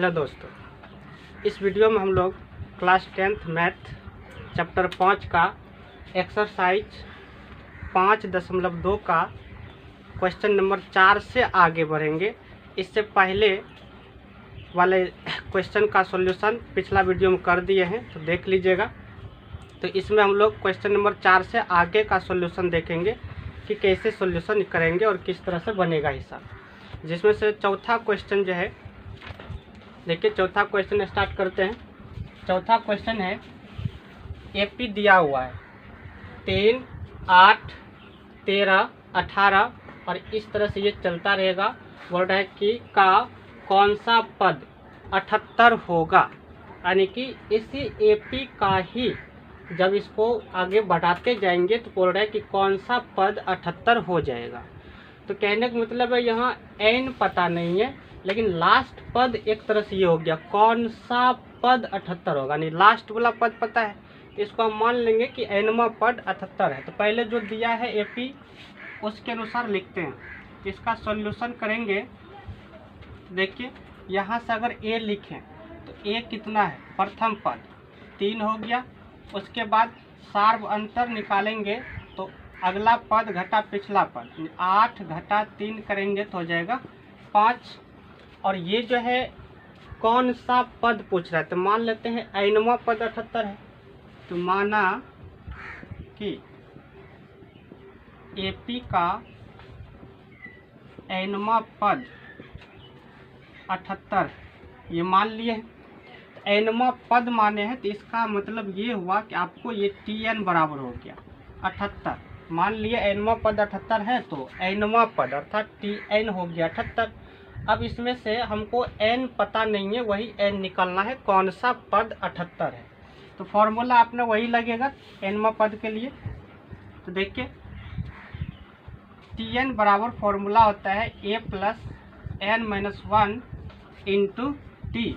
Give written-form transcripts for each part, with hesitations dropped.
Hello दोस्तों, इस video में हम लोग क्लास 10th मैथ चैप्टर 5 का एक्सरसाइज 5.2 का क्वेश्चन नंबर 4 से आगे बढ़ेंगे। इससे पहले वाले क्वेश्चन का सॉल्यूशन पिछला वीडियो में कर दिए हैं, तो देख लीजिएगा। तो इसमें हम लोग क्वेश्चन नंबर 4 से आगे का सॉल्यूशन देखेंगे कि कैसे सॉल्यूशन करेंगे और किस तरह से बनेगा हिसाब। जिसमें से चौथा क्वेश्चन जो है, देखिए चौथा क्वेश्चन स्टार्ट करते हैं। चौथा क्वेश्चन है, एपी दिया हुआ है 3, 8, 13, 18 और इस तरह से ये चलता रहेगा। बोल रहा है कि का कौन सा पद 78 होगा, यानी कि इसी एपी का ही जब इसको आगे बढ़ाते जाएंगे तो बोल रहा है कि कौन सा पद 78 हो जाएगा। तो कहने का मतलब है यहाँ एन पता नहीं है, लेकिन लास्ट पद एक तरह से ये हो गया कौन सा पद 78 होगा, नहीं लास्ट वाला पद पता है, तो इसको हम मान लेंगे कि एनवा पद 78 है। तो पहले जो दिया है एपी उसके अनुसार लिखते हैं। इसका सॉल्यूशन करेंगे। देखिए यहाँ से अगर ए लिखें तो ए कितना है, प्रथम पद 3 हो गया। उसके बाद सार्व अंतर निकालेंगे तो अगला पद घटा पिछला पद 8 घटा 3 करेंगे तो हो जाएगा 5। और ये जो है कौन सा पद पूछ रहा है, तो मान लेते हैं एनवा पद 78 है। तो माना कि एपी का एनवा पद 78 ये मान लिए हैं। एनवा पद माने हैं तो इसका मतलब ये हुआ कि आपको ये टीएन बराबर हो गया 78। मान लिए एनवा पद 78 है तो एनवा पद अर्थात टीएन हो गया 78। अब इसमें से हमको एन पता नहीं है, वही एन निकालना है कौन सा पद 78 है। तो फॉर्मूला आपने वही लगेगा एनवा पद के लिए। तो देखिए टीएन बराबर फॉर्मूला होता है A plus N minus 1 into T.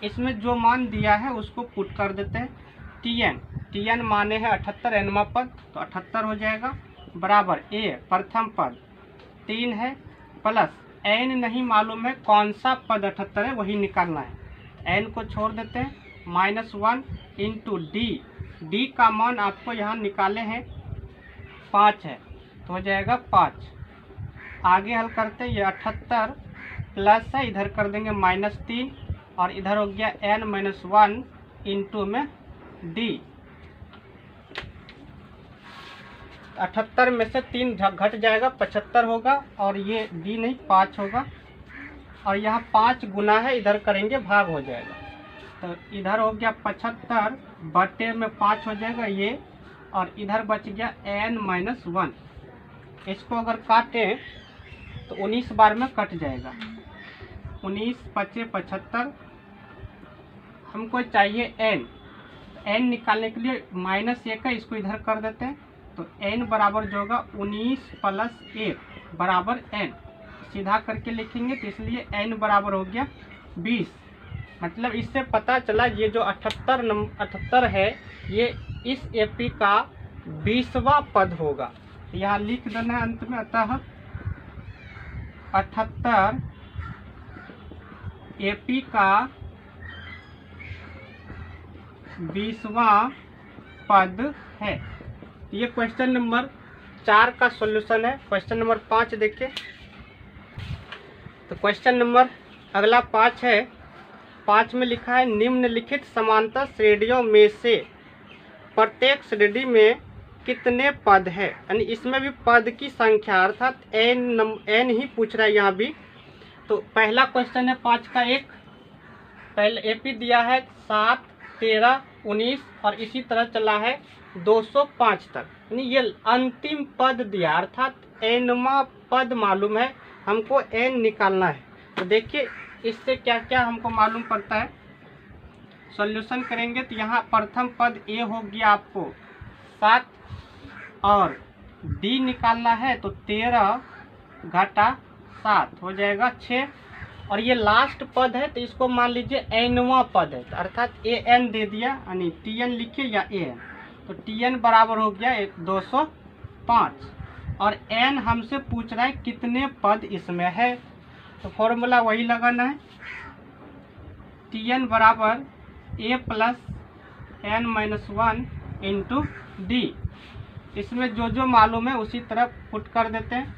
इसमें जो मान दिया है उसको पुट कर देते हैं। टीएन माने है 78 एनवा पद, तो 78 हो जाएगा बराबर ए प्रथम पद 3 है प्लस एन नहीं मालूम है कौन सा पद 78 है वही निकालना है। एन को छोड़ देते हैं -1 इंटू डी का मान आपको यहाँ निकाले हैं 5 है तो हो जाएगा 5। आगे हल करते हैं, ये 78 प्लस है, इधर कर देंगे -3 और इधर हो गया n-1 इंटू में डी। 78 में से 3 घट जाएगा 75 होगा और ये डी नहीं 5 होगा। और यहाँ 5 गुना है, इधर करेंगे भाग हो जाएगा। तो इधर हो गया 75 बटे में 5 हो जाएगा ये, और इधर बच गया n-1। इसको अगर काटें तो 19 बार में कट जाएगा। 19 पचे 75। हमको चाहिए एन निकालने के लिए -1 है, इसको इधर कर देते हैं। तो एन बराबर जो होगा 19 प्लस 1 बराबर एन। सीधा करके लिखेंगे तो इसलिए एन बराबर हो गया 20। मतलब इससे पता चला ये जो 78 है ये इस एपी का 20वां पद होगा। यहाँ लिख देना है अंत में। अतः 78 एपी का 20वां पद है। ये क्वेश्चन नंबर 4 का सॉल्यूशन है। क्वेश्चन नंबर 5 देखिए। तो क्वेश्चन नंबर अगला 5 है। 5 में लिखा है निम्नलिखित समांतर श्रेणियों में से प्रत्येक श्रेणी में कितने पद है, यानी इसमें भी पद की संख्या अर्थात एन ही पूछ रहा है यहाँ भी। तो पहला क्वेश्चन है 5 का एक, पहले एपी दिया है 7, 13, 19 और इसी तरह चला है 205 तक, यानी ये अंतिम पद दिया अर्थात एनवा पद मालूम है, हमको एन निकालना है। तो देखिए इससे क्या क्या हमको मालूम पड़ता है। सॉल्यूशन करेंगे तो यहाँ प्रथम पद ए हो गया आपको 7 और डी निकालना है तो 13 घटा 7 हो जाएगा 6। और ये लास्ट पद है तो इसको मान लीजिए एनवा पद है, अर्थात ए एन दे दिया, यानी टी एन लिखिए या ए एन। तो टी एन बराबर हो गया 205 और एन हमसे पूछ रहा है कितने पद इसमें है। तो फॉर्मूला वही लगाना है टी एन बराबर A plus N minus 1 into D. इसमें जो जो मालूम है उसी तरफ पुट कर देते हैं।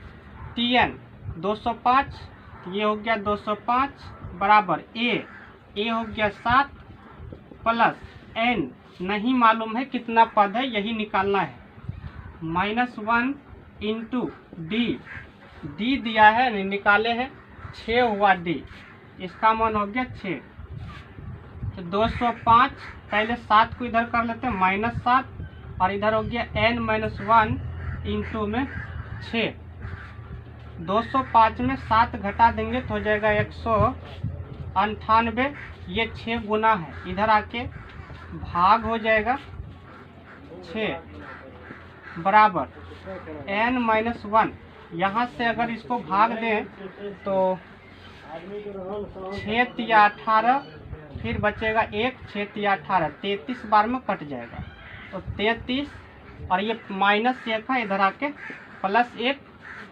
टी एन 205, ये हो गया 205 बराबर ए हो गया 7 प्लस एन नहीं मालूम है कितना पद है, यही निकालना है, -1 इंटू डी दिया है, निकाले हैं 6 हुआ डी, इसका मान हो गया 6। तो 205 पहले 7 को इधर कर लेते हैं -7 और इधर हो गया n - 1 इंटू में 6। 205 में 7 घटा देंगे तो हो जाएगा 198। ये 6 गुना है, इधर आके भाग हो जाएगा 6 बराबर n - 1। यहाँ से अगर इसको भाग दें तो 6 तिया 18, फिर बचेगा 1, 6 तिया 18, 33 बार में कट जाएगा तो 33 और ये -1 है, इधर आके +1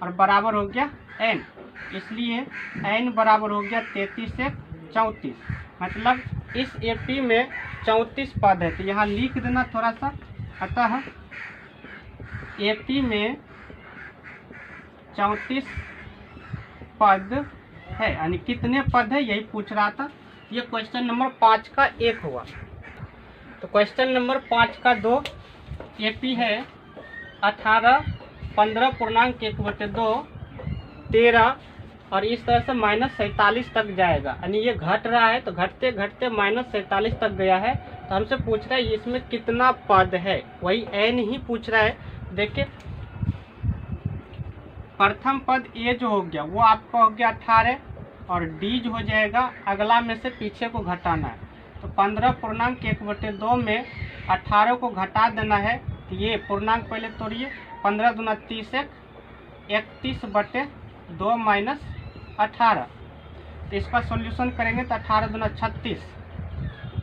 और बराबर हो गया n, इसलिए n बराबर हो गया 33 1 34। मतलब इस एपी में 34 पद है, तो यहाँ लिख देना थोड़ा सा। अतः एपी में 34 पद है, यानी कितने पद है यही पूछ रहा था। ये क्वेश्चन नंबर 5 का 1 हुआ। तो क्वेश्चन नंबर 5 का 2 एपी है 18 15 पूर्णांक 1/2 13 और इस तरह से -47 तक जाएगा, यानी ये घट रहा है तो घटते घटते -47 तक गया है। तो हमसे पूछ रहा है इसमें कितना पद है, वही n ही पूछ रहा है। देखिए प्रथम पद ए जो हो गया वो आपका हो गया 18 और डी जो हो जाएगा अगला में से पीछे को घटाना है। तो 15 पूर्णांक 1/2 में 18 को घटा देना है, तो ये पूर्णांक पहले तोड़िए, 15 दूना 30 31/2 माइनस 18। तो इसका सॉल्यूशन करेंगे तो 18 दूना 36,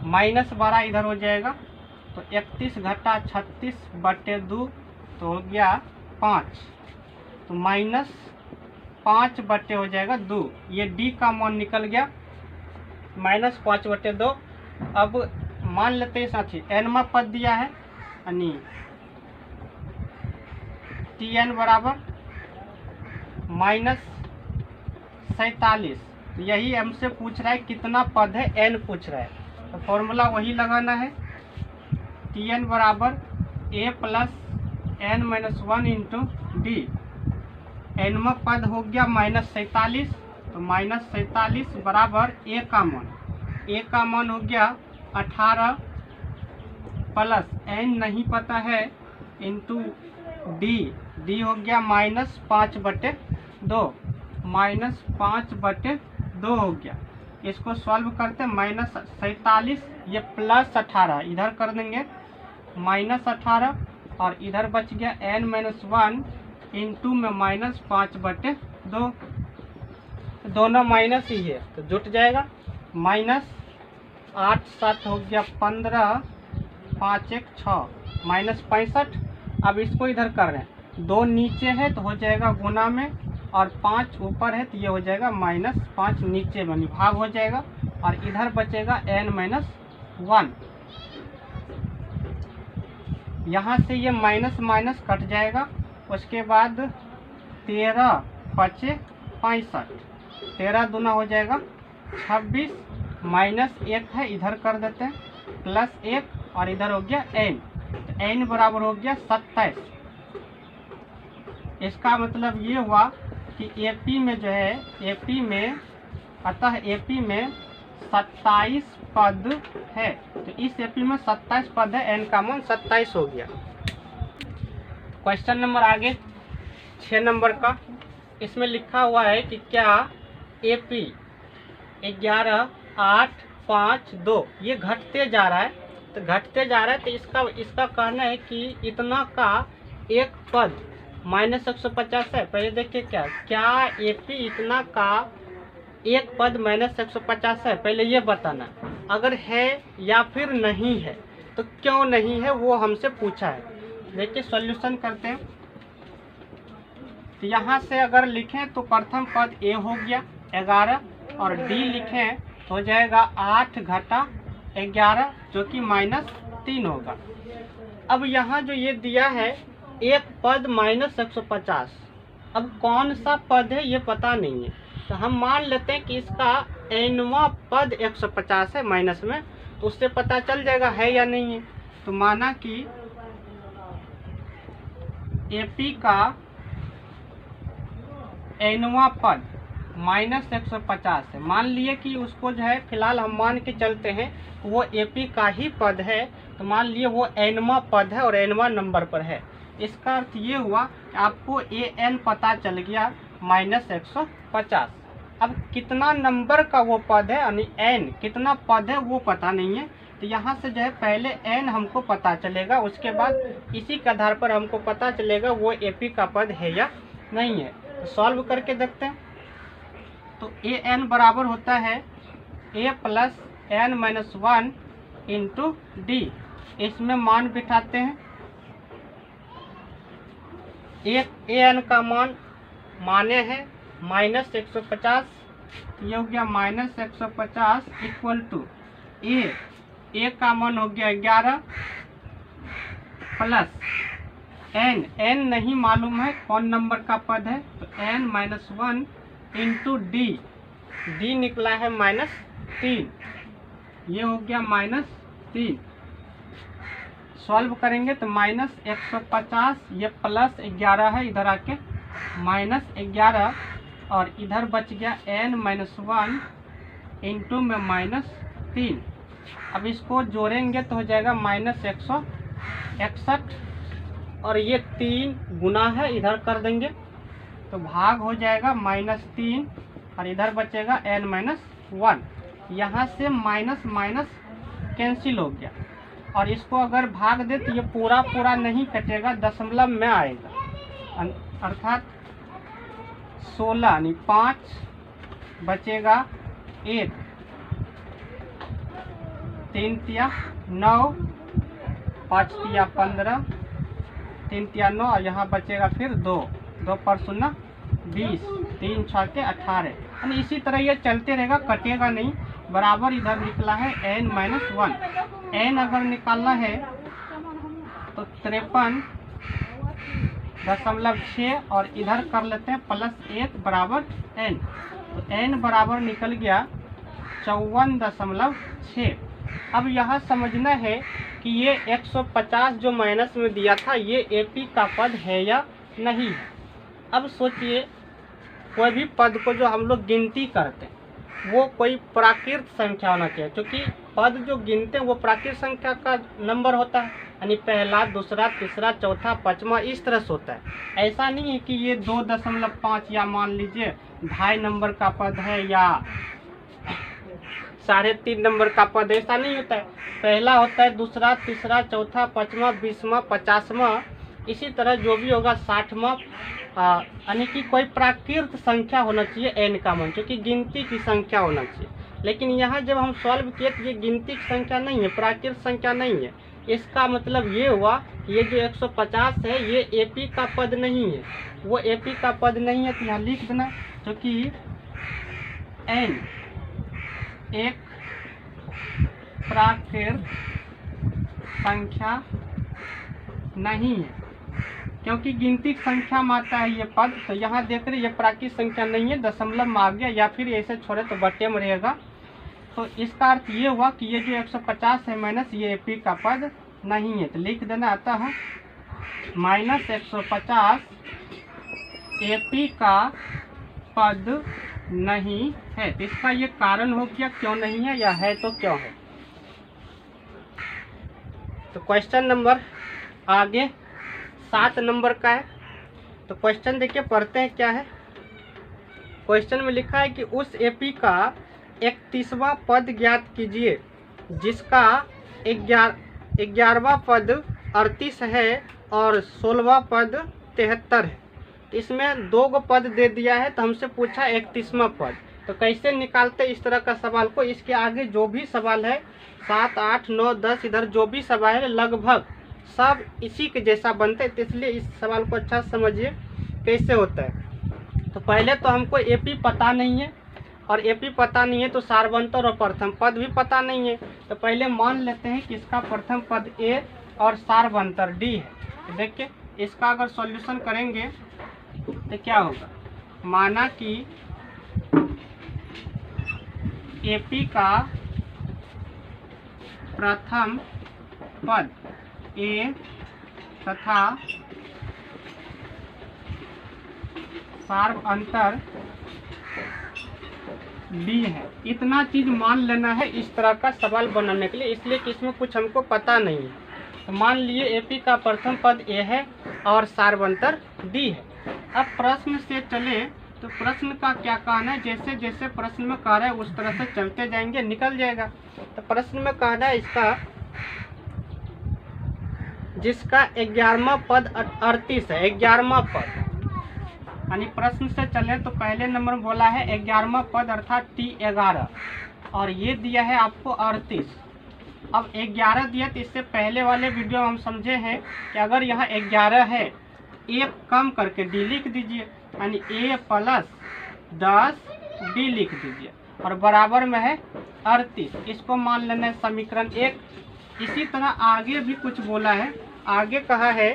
-12 इधर हो जाएगा, तो 31 घटा 36/2 तो हो गया 5, तो -5 हो जाएगा 2। ये डी का मान निकल गया -5/2। अब मान लेते हैं साथी एनवा पद दिया है, यानी टी एन बराबर -47। यही हमसे पूछ रहा है कितना पद है, एन पूछ रहा है, तो फॉर्मूला वही लगाना है। टी एन बराबर A plus n - 1 into D. एनवा पद हो गया -47, तो -47 बराबर ए का मान हो गया 18 प्लस n नहीं पता है इंटू डी हो गया -5/2 हो गया। इसको सॉल्व करते -47 ये +18 इधर कर देंगे -18 और इधर बच गया n - 1 इंटू में -5/2, दोनों माइनस ही है तो जुट जाएगा। -8 7 हो गया 15, 5 1 6 -65। अब इसको इधर कर रहे हैं, 2 नीचे है तो हो जाएगा गुना में और 5 ऊपर है तो ये हो जाएगा -5 नीचे में, भाग हो जाएगा और इधर बचेगा n - 1। यहाँ से ये माइनस कट जाएगा। उसके बाद 13 5 65, 13 दूना हो जाएगा 26, -1 है इधर कर देते हैं +1 और इधर हो गया n, तो n बराबर हो गया 27। इसका मतलब ये हुआ कि एपी में जो है अतः एपी में 27 पद है, तो इस एपी में 27 पद है, n का मान 27 हो गया। क्वेश्चन नंबर आगे 6 नंबर का, इसमें लिखा हुआ है कि क्या एपी 11 8 5 2 ये घटते जा रहा है, तो इसका कहना है कि इतना का एक पद -150 है। पहले देखिए क्या एपी इतना का एक पद -150 है, पहले ये बताना अगर है या फिर नहीं है, तो क्यों नहीं है वो हमसे पूछा है। देखिए सॉल्यूशन करते हैं। तो यहाँ से अगर लिखें तो प्रथम पद ए हो गया 11 और डी लिखें तो हो जाएगा 8 घटा 11 जो कि -3 होगा। अब यहाँ जो ये दिया है एक पद -150, अब कौन सा पद है ये पता नहीं है, तो हम मान लेते हैं कि इसका nवां पद 150 है माइनस में, तो उससे पता चल जाएगा है या नहीं है। तो माना कि AP का nवां पद -150 है, मान लिए कि उसको जो है फिलहाल हम मान के चलते हैं वो AP का ही पद है, तो मान लिए वो nवां पद है और nवां नंबर पर है। इसका अर्थ ये हुआ कि आपको an पता चल गया -150। अब कितना नंबर का वो पद है यानी n कितना पद है वो पता नहीं है, तो यहाँ से जो है पहले n हमको पता चलेगा, उसके बाद इसी के आधार पर हमको पता चलेगा वो AP का पद है या नहीं है। तो सॉल्व करके देखते हैं। तो an बराबर होता है a plus n-1 into d। इसमें मान बिठाते हैं। एक an का मान माने है -150, ये हो गया -150 इक्वल टू a का मान हो गया 11 प्लस n नहीं मालूम है कौन नंबर का पद है, तो n-1 इंटू d निकला है -3, ये हो गया -3। सॉल्व करेंगे तो -150 ये +11 है, इधर आके -11 और इधर बच गया n-1 इंटू में -3। अब इसको जोड़ेंगे तो हो जाएगा -161 और ये 3 गुना है, इधर कर देंगे तो भाग हो जाएगा -3 और इधर बचेगा n-1। यहाँ से माइनस माइनस कैंसिल हो गया और इसको अगर भाग दे तो ये पूरा नहीं कटेगा, दशमलव में आएगा, अर्थात 16 यानी 5 बचेगा 1, 3 तिया 9, 5 तिया 15, 3 तिया 9 और यहाँ बचेगा फिर 2 पर 0 20, 3 6 के 18। यानी इसी तरह ये चलते रहेगा, कटेगा नहीं। बराबर इधर निकला है n-1। n अगर निकालना है तो 53.6 और इधर कर लेते हैं +1 बराबर n, तो n बराबर निकल गया 54.6। अब यहाँ समझना है कि ये 150 जो माइनस में दिया था ये AP का पद है या नहीं। अब सोचिए कोई भी पद को जो हम लोग गिनती करते हैं वो कोई प्राकृत संख्या होना चाहिए, क्योंकि पद जो गिनते हैं वो प्राकृत संख्या का नंबर होता है, यानी पहला, दूसरा, तीसरा, चौथा, पांचवा इस तरह से होता है। ऐसा नहीं है कि ये 2.5 या मान लीजिए 2.5 नंबर का पद है या 3.5 नंबर का पद, ऐसा नहीं होता है। पहला होता है, दूसरा, तीसरा, चौथा, पांचवा, 20वां, 50वां, इसी तरह जो भी होगा 60वां, यानी कि कोई प्राकृत संख्या होना चाहिए n का मान, क्योंकि गिनती की संख्या होना चाहिए। लेकिन यहाँ जब हम सॉल्व किए तो ये गिनती की संख्या नहीं है, प्राकृत संख्या नहीं है। इसका मतलब ये हुआ कि ये जो 150 है ये AP का पद नहीं है, वो AP का पद नहीं है। तो यहाँ लिख देना, क्योंकि n एक प्राकृत संख्या नहीं है, क्योंकि गिनती संख्या में आता है ये पद। तो यहाँ देख रहे ये प्राकृत संख्या नहीं है, दशमलव में आ गया, या फिर ऐसे छोड़े तो बटे में रहेगा। तो इसका अर्थ ये हुआ कि ये जो 150 है माइनस ये AP का पद नहीं है। तो लिख देना आता है -150 AP का पद नहीं है। तो इसका ये कारण हो गया क्यों नहीं है, या है तो क्यों है। तो क्वेश्चन नंबर आगे 7 नंबर का है। तो क्वेश्चन देखिए पढ़ते हैं क्या है। क्वेश्चन में लिखा है कि उस AP का 31वां पद ज्ञात कीजिए जिसका 11वां पद 38 है और 16वां पद 73 है। इसमें 2 गो पद दे दिया है, तो हमसे पूछा 31वां पद, तो कैसे निकालते इस तरह का सवाल को। इसके आगे जो भी सवाल है 7, 8, 9, 10 इधर जो भी सवाल है लगभग सब इसी के जैसा बनते हैं, तो इसलिए इस सवाल को अच्छा समझिए कैसे होता है। तो पहले तो हमको AP पता नहीं है, और एपी पता नहीं है तो सारवंतर और प्रथम पद भी पता नहीं है। तो पहले मान लेते हैं कि इसका प्रथम पद ए और सारवंतर डी है। तो देखिए इसका अगर सॉल्यूशन करेंगे तो क्या होगा, माना कि एपी का प्रथम पद ए तथा सार्वअंतर डी है। इतना चीज मान लेना है इस तरह का सवाल बनाने के लिए, इसलिए कि इसमें कुछ हमको पता नहीं है। तो मान लिए एपी का प्रथम पद ए है और सार्वअंतर डी है। अब प्रश्न से चले तो प्रश्न का क्या कहना है, जैसे जैसे प्रश्न में कह रहा है उस तरह से चलते जाएंगे, निकल जाएगा। तो प्रश्न में कहना है इसका जिसका 11वां पद 38 है, 11वां पद, यानी प्रश्न से चले तो पहले नंबर में बोला है 11वां पद अर्थात T11 और ये दिया है आपको 38। अब 11 दिया तो इससे पहले वाले वीडियो में हम समझे हैं कि अगर यहाँ 11 है ए कम करके डी लिख दीजिए, यानी ए प्लस 10 डी लिख दीजिए और बराबर में है 38। इसको मान लेना है समीकरण 1। इसी तरह आगे भी कुछ बोला है, आगे कहा है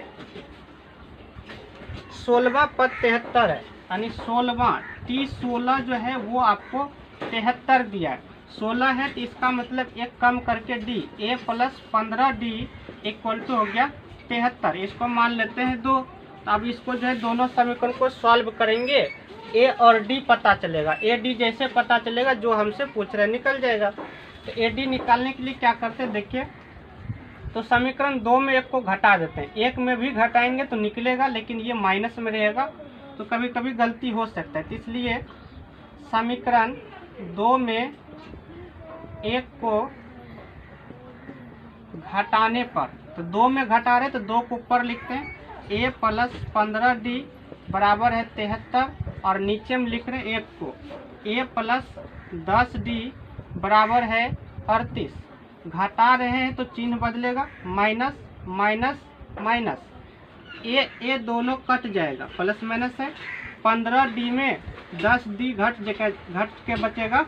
16वां पद 73 है, यानी 16वां T16 जो है वो आपको 73 दिया है। 16 है तो इसका मतलब एक कम करके D, A plus 15 D equal to हो गया 73। इसको मान लेते हैं 2। तो अब इसको जो है दोनों समीकरण को सॉल्व करेंगे, ए और डी पता चलेगा। ए डी जैसे पता चलेगा जो हमसे पूछ रहे निकल जाएगा। तो ए डी निकालने के लिए क्या करते हैं देखिए, तो समीकरण 2 में एक को घटा देते हैं, 1 में भी घटाएंगे तो निकलेगा, लेकिन ये माइनस में रहेगा तो कभी कभी गलती हो सकता है। तो इसलिए समीकरण 2 में 1 को घटाने पर, तो 2 में घटा रहे तो 2 को ऊपर लिखते हैं, ए प्लस 15 डी बराबर है 73 और नीचे में लिख रहे हैं 1 को, ए प्लस 10 डी बराबर है 38। घटा रहे हैं तो चिन्ह बदलेगा, माइनस माइनस माइनस, ए दोनों कट जाएगा, प्लस माइनस है। 15 डी में 10 डी घट के बचेगा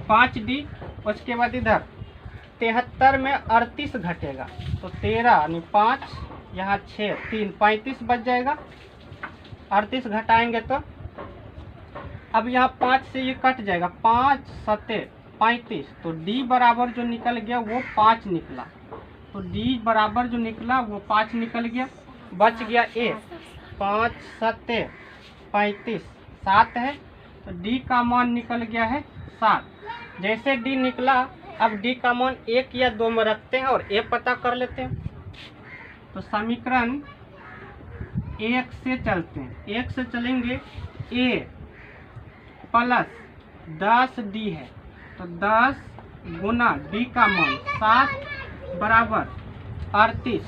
5 डी। उसके बाद इधर 73 में 38 घटेगा तो 13 यानी 5, यहाँ 6 3 35 बच जाएगा। 38 घटाएंगे तो अब यहाँ 5 से ये कट जाएगा, 5 7 35, तो डी बराबर जो निकल गया वो 5 निकला। तो डी बराबर जो निकला वो 5 निकल गया, बच गया ए। 5 7 35 7 है तो डी का मान निकल गया है 7। जैसे डी निकला अब डी का मान 1 या 2 में रखते हैं और ए पता कर लेते हैं। तो समीकरण 1 से चलते हैं, 1 से चलेंगे, ए प्लस 10 डी है तो 10 गुना डी का मान 7 बराबर 38।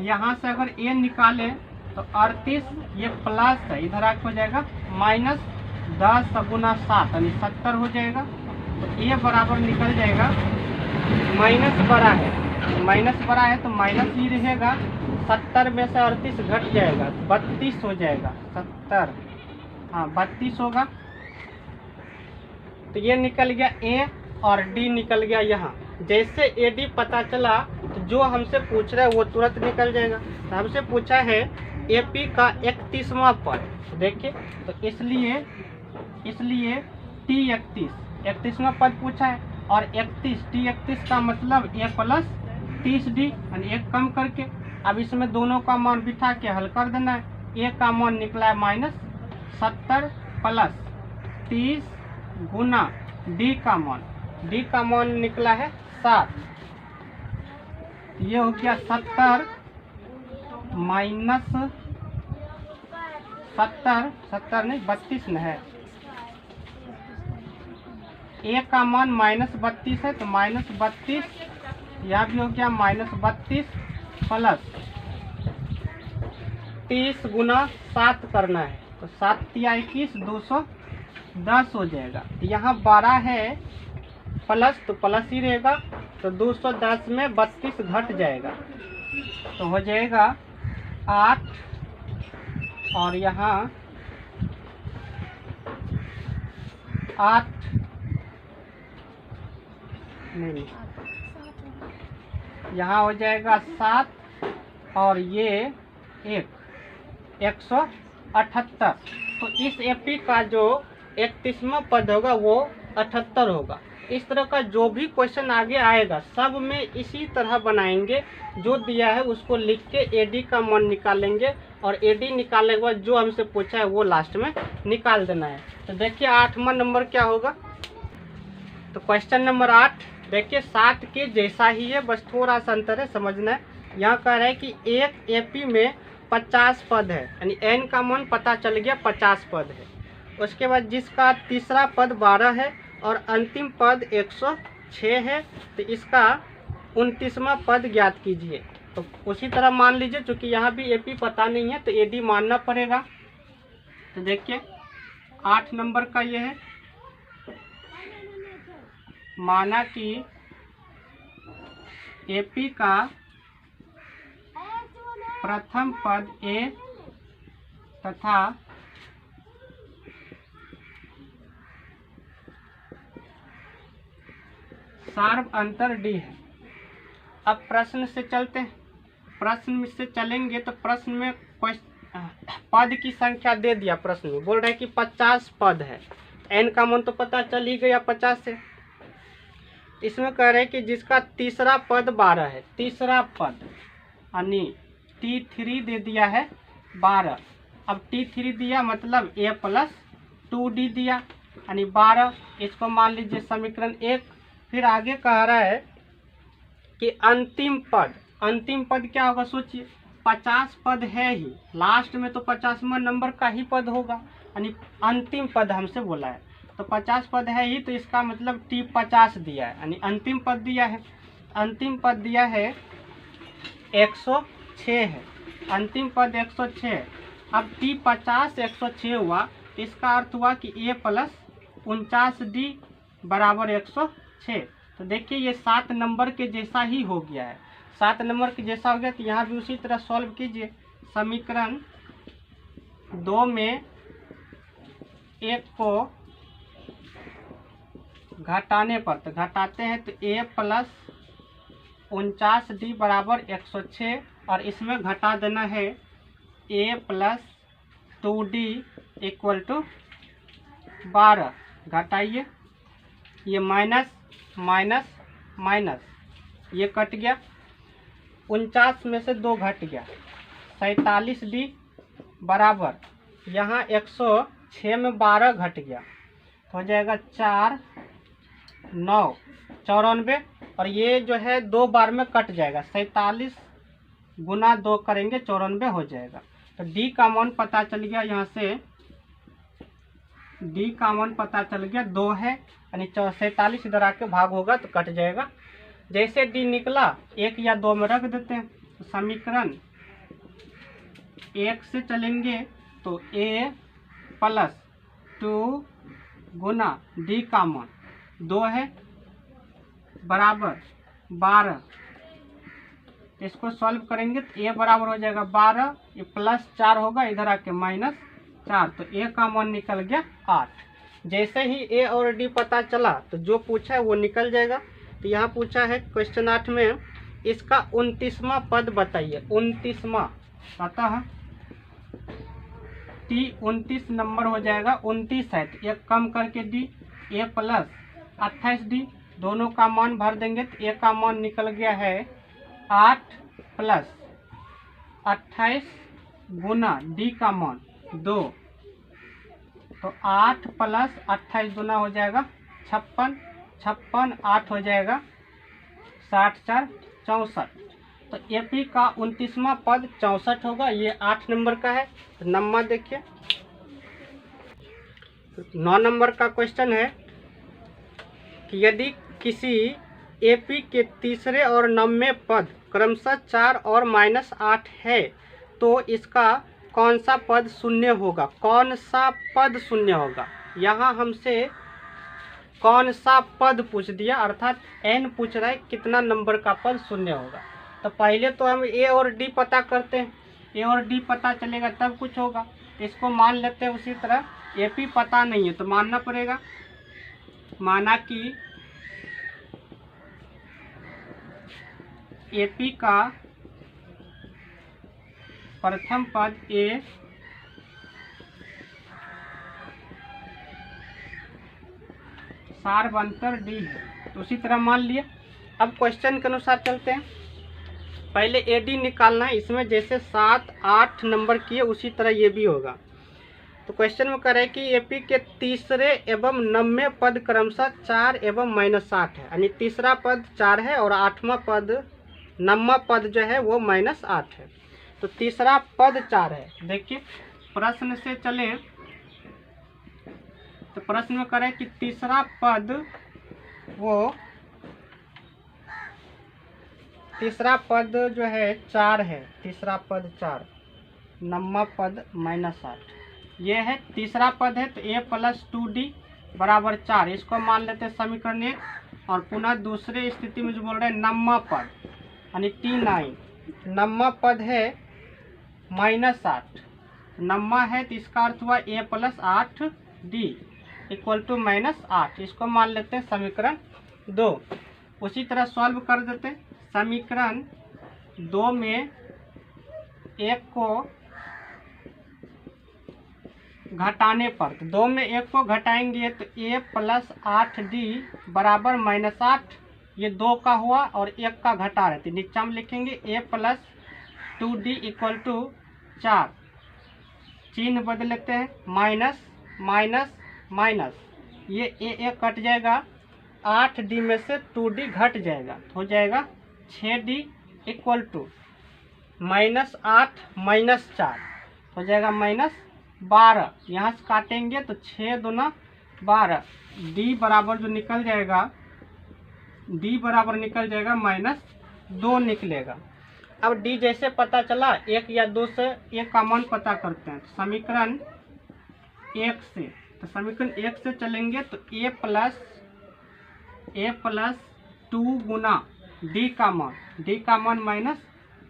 यहाँ से अगर ए निकाले तो 38, ये प्लस है इधर आके हो जाएगा माइनस 10 गुना 7 यानी 70 हो जाएगा। तो ए बराबर निकल जाएगा, माइनस बड़ा है, माइनस बड़ा है तो माइनस ही रहेगा। 70 में से 38 घट जाएगा 32 हो जाएगा, 70 हाँ 32 होगा। तो ये निकल गया ए और डी निकल गया यहाँ। जैसे ए डी पता चला तो जो हमसे पूछ रहा है वो तुरंत निकल जाएगा। तो हमसे पूछा है एपी का 31वां पद, देखिए तो इसलिए T31वां पद पूछा है और 31 T31 का मतलब ए प्लस 30 डी यानी 1 कम करके अब इसमें दोनों का मान बिठा के हल कर देना है। ए का मान निकला है माइनस 70 प्लस 30 गुना डी का मान निकला है 7। ये हो गया 70 माइनस 70 नहीं 32 न है, ए का मान माइनस 32 है तो माइनस 32, यह भी हो गया माइनस 32 प्लस 30 गुना 7 करना है तो 7 तिया 21 210 हो जाएगा। यहाँ 12 है प्लस तो प्लस ही रहेगा तो 210 में 32 घट जाएगा तो हो जाएगा 8 और यहाँ 8 नहीं, यहाँ हो जाएगा 7 और ये 178। तो इस एपी का जो 31वां पद होगा वो 78 होगा। इस तरह का जो भी क्वेश्चन आगे आएगा सब में इसी तरह बनाएंगे। जो दिया है उसको लिख के एडी का मान निकालेंगे और एडी निकालने के बाद जो हमसे पूछा है वो लास्ट में निकाल देना है। तो देखिए 8वां नंबर क्या होगा। तो क्वेश्चन नंबर 8 देखिए 7 के जैसा ही है, बस थोड़ा सा अंतर है, समझना है। यहाँ कह रहा है कि एक एपी में 50 पद है, यानी एन का मान पता चल गया 50 पद है। उसके बाद जिसका तीसरा पद 12 है और अंतिम पद 106 है, तो इसका 29वां पद ज्ञात कीजिए। तो उसी तरह मान लीजिए, चूँकि यहाँ भी एपी पता नहीं है तो एडी मानना पड़ेगा। तो देखिए 8 नंबर का ये है, माना कि एपी का प्रथम पद ए तथा सार्व अंतर डी है। अब प्रश्न से चलते हैं। प्रश्न से चलेंगे तो प्रश्न में पद की संख्या दे दिया। प्रश्न में बोल रहा है कि 50 पद है, एन का मान तो पता चल ही गया 50 से। इसमें कह रहे हैं कि जिसका तीसरा पद 12 है, तीसरा पद यानी T3 दे दिया है 12। अब T3 दिया मतलब a + 2d दिया यानी 12। इसको मान लीजिए समीकरण 1। फिर आगे कह रहा है कि अंतिम पद क्या होगा, सोचिए 50 पद है ही, लास्ट में तो 50वां नंबर का ही पद होगा, यानी अंतिम पद हमसे बोला है। तो 50 पद है ही, तो इसका मतलब T50 दिया है, यानी अंतिम पद दिया है। अंतिम पद दिया है 106 है, अंतिम पद 106। अब T50 106 हुआ, इसका अर्थ हुआ कि a + 49d बराबर 106। तो देखिए ये 7 नंबर के जैसा ही हो गया है। 7 नंबर के जैसा हो गया तो यहाँ भी उसी तरह सॉल्व कीजिए। समीकरण 2 में 1 को घटाने पर, तो घटाते हैं तो a + 49d बराबर 106 और इसमें घटा देना है a + 2d = 12। घटाइए, ये माइनस माइनस माइनस, ये कट गया। 49 में से 2 घट गया, 47d बराबर, यहाँ 106 में 12 घट गया, हो जाएगा 4 9 94। और ये जो है 2 बार में कट जाएगा, 47 गुना 2 करेंगे 94 हो जाएगा। तो डी का मान पता चल गया, यहाँ से डी का मान पता चल गया 2 है, यानी 47 इधर आके भाग होगा तो कट जाएगा। जैसे डी निकला 1 या 2 में रख देते हैं। तो समीकरण 1 से चलेंगे तो a + 2 गुना डी का मान 2 है बराबर 12। इसको सॉल्व करेंगे तो a बराबर हो जाएगा 12, ये +4 होगा, इधर आके -4, तो a का मान निकल गया 8। जैसे ही a और d पता चला तो जो पूछा है वो निकल जाएगा। तो यहाँ पूछा है क्वेश्चन 8 में इसका 29वां पद बताइए। 29वां, अतः T29 नंबर हो जाएगा, 29 है तो एक कम करके d, a + 28d, दोनों का मान भर देंगे तो a का मान निकल गया है 8 + 28 गुना d का मान 2, तो 8 + 28 गुना हो जाएगा 56, 56 8 हो जाएगा 60 4 64। तो एपी का 29वां पद 64 होगा। ये 8 नंबर का है। तो नंबर देखिए 9 नंबर का क्वेश्चन है कि यदि किसी एपी के तीसरे और 9वें पद क्रमशः 4 और -8 है तो इसका कौन सा पद शून्य होगा। कौन सा पद शून्य होगा, यहाँ हमसे कौन सा पद पूछ दिया, अर्थात n पूछ रहा है कितना नंबर का पद शून्य होगा। तो पहले तो हम a और d पता करते हैं, a और d पता चलेगा तब कुछ होगा। इसको मान लेते हैं उसी तरह। एपी पता नहीं है तो मानना पड़ेगा। माना कि एपी का प्रथम पद ए सारवंतर डी है। तो उसी तरह मान लिया। अब क्वेश्चन के अनुसार चलते हैं। पहले ए डी निकालना है। इसमें जैसे 7, 8 नंबर किए उसी तरह ये भी होगा। तो क्वेश्चन में कह रहा है कि एपी के तीसरे एवं 9वें पद क्रमशः 4 एवं -8 है। यानी तीसरा पद 4 है और 8वां पद 9वां पद जो है वो -8 है। तो तीसरा पद 4 है। देखिए प्रश्न से चले तो प्रश्न में करें कि तीसरा पद जो है 4 है। तीसरा पद 4, 9वां पद -8, ये है तीसरा पद है। तो a + 2d = 4, इसको मान लेते हैं समीकरण 1। और पुनः दूसरे स्थिति में जो बोल रहे हैं 9वां पद यानी T9, 9वां पद है -8, 9वां है तो इसका अर्थ हुआ a + 8d = -8, इसको मान लेते हैं समीकरण 2। उसी तरह सॉल्व कर देते हैं। समीकरण 2 में 1 को घटाने पर, तो 2 में 1 को घटाएंगे तो a + 8d = -8, ये 2 का हुआ और 1 का घटा रहे थे। नीचे हम लिखेंगे a + 2d = 4, चिन्ह बदल लेते हैं, माइनस माइनस माइनस, ये a कट जाएगा, 8d में से 2d घट जाएगा, तो हो जाएगा 6d = -8 -4, हो जाएगा -12। यहाँ से काटेंगे तो 6 दूना 12, d बराबर जो निकल जाएगा, d बराबर निकल जाएगा -2 निकलेगा। अब d जैसे पता चला 1 या 2 से 1 का मान पता करते हैं। तो समीकरण 1 से, तो समीकरण 1 से चलेंगे तो a + 2 गुना d का मान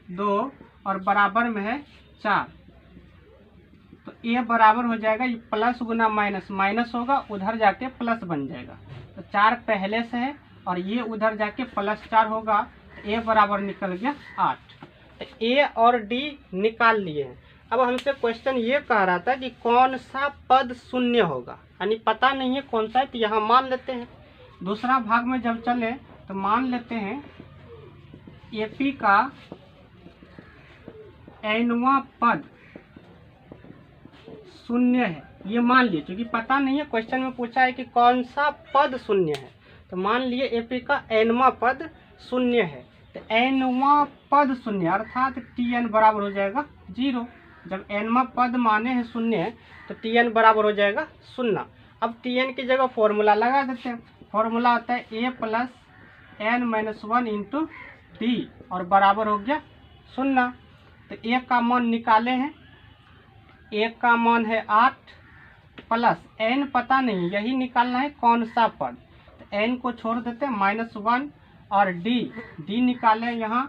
-2 और बराबर में है 4। तो a बराबर हो जाएगा, ये प्लस गुना माइनस, माइनस होगा उधर जाके प्लस बन जाएगा। तो 4 पहले से है और ये उधर जाके +4 होगा, तो a बराबर निकल गया 8। तो a और d निकाल लिए हैं। अब हमसे क्वेश्चन ये कह रहा था कि कौन सा पद शून्य होगा, यानी पता नहीं है कौन सा है, तो यहाँ मान लेते हैं। दूसरा भाग में जब चले तो मान लेते हैं एपी का nवां पद शून्य है, ये मान लिए। क्योंकि पता नहीं है, क्वेश्चन में पूछा है कि कौन सा पद शून्य है, तो मान लिए एपी का nवां पद शून्य है। तो nवां पद शून्य अर्थात tn बराबर हो जाएगा 0। जब nवां पद माने हैं शून्य तो tn बराबर हो जाएगा 0। अब tn की जगह फॉर्मूला लगा देते हैं। फॉर्मूला होता है a + n - 1 × d और बराबर हो गया 0। तो a का मान निकाले हैं, a का मान है 8 प्लस n पता नहीं, यही निकालना है कौन सा पद। तो n को छोड़ देते हैं, -1 और d निकाले यहाँ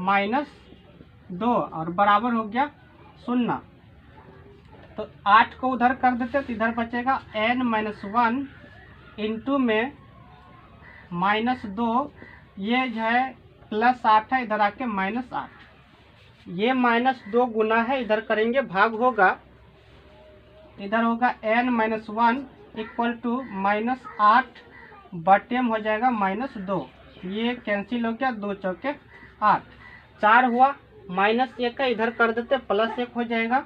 -2 और बराबर हो गया 0। तो 8 को उधर कर देते तो इधर बचेगा n - 1 इंटू में -2, ये जो है +8 है, इधर आके -8, ये -2 गुना है, इधर करेंगे भाग होगा, इधर होगा n - 1 = -8 बटे में हो जाएगा -2, ये कैंसिल हो गया, 2 चौके 8, 4 हुआ, -1 का इधर कर देते +1 हो जाएगा।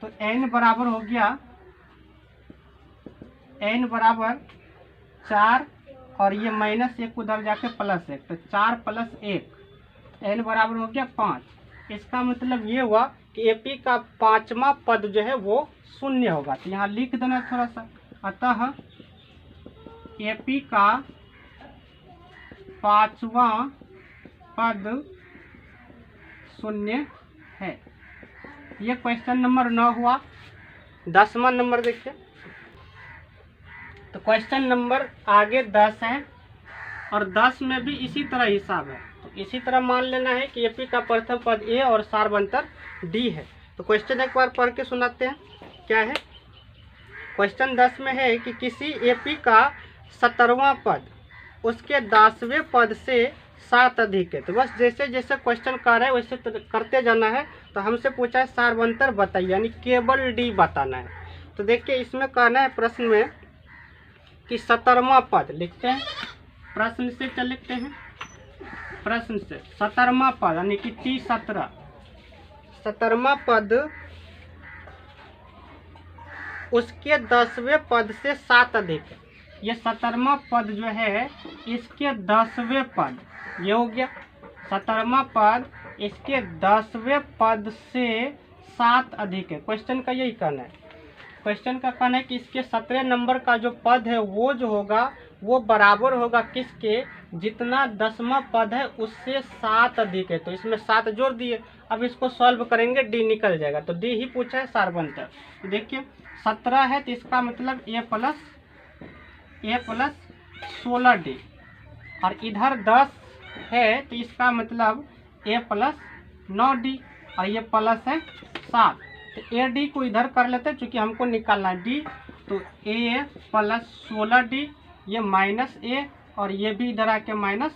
तो n बराबर हो गया, n बराबर 4 और ये -1 उधर जाके +1, तो 4 + 1, n बराबर हो गया 5। इसका मतलब ये हुआ कि एपी का 5वां पद जो है वो शून्य होगा। तो यहाँ लिख देना थोड़ा सा। अतः एपी का 5वां पद शून्य है। ये क्वेश्चन नंबर 9 हुआ। 10वां नंबर देखिए। तो क्वेश्चन नंबर आगे 10 है और 10 में भी इसी तरह हिसाब है। तो इसी तरह मान लेना है कि एपी का प्रथम पद ए और सारवंतर डी है। तो क्वेश्चन एक बार पढ़ के सुनाते हैं, क्या है। क्वेश्चन 10 में है कि किसी एपी का 17वां पद उसके 10वें पद से 7 अधिक है। तो बस जैसे जैसे क्वेश्चन कर रहा है वैसे करते जाना है। तो हमसे पूछा है सार्वंतर बताइए, यानी केवल डी बताना है। तो देखिए इसमें कहना है प्रश्न में कि 17वां पद लिखते हैं, प्रश्न से चल लिखते हैं, प्रश्न से 17वां पद यानी कि 17वां पद उसके 10वें पद से 7 अधिक है। ये 17वां पद जो है इसके 10वें पद, ये हो गया 17वां पद इसके 10वें पद से 7 अधिक है। क्वेश्चन का यही कहना है, क्वेश्चन का कहना है कि इसके 17 नंबर का जो पद है वो जो होगा वो बराबर होगा किसके, जितना 10वां पद है उससे 7 अधिक है। तो इसमें 7 जोड़ दिए, अब इसको सॉल्व करेंगे डी निकल जाएगा। तो डी ही पूछा है सार्वंतर। देखिए 17 है तो इसका मतलब ए प्लस 16D, और इधर 10 है तो इसका मतलब ए प्लस 9D, और ये प्लस है 7। तो ए डी को इधर कर लेते हैं चूँकि हमको निकालना है डी। तो ए प्लस 16D, ये माइनस ए, और ये भी इधर आके माइनस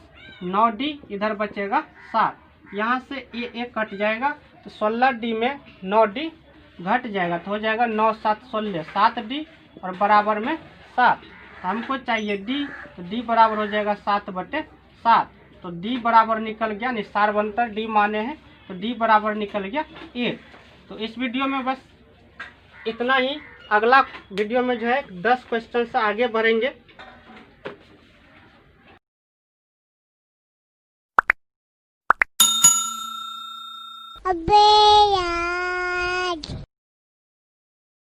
9D, इधर बचेगा 7। यहाँ से ए कट जाएगा तो 16D में 9D घट जाएगा, तो हो जाएगा 9 7 16 7D, और बराबर में 7। हमको चाहिए डी, तो डी बराबर हो जाएगा 7/7। तो डी बराबर निकल गया, निसारवंतर डी माने हैं, तो डी बराबर निकल गया 1। तो इस वीडियो में बस इतना ही। अगला वीडियो में जो है 10 क्वेश्चन से आगे बढ़ेंगे। अबे यार।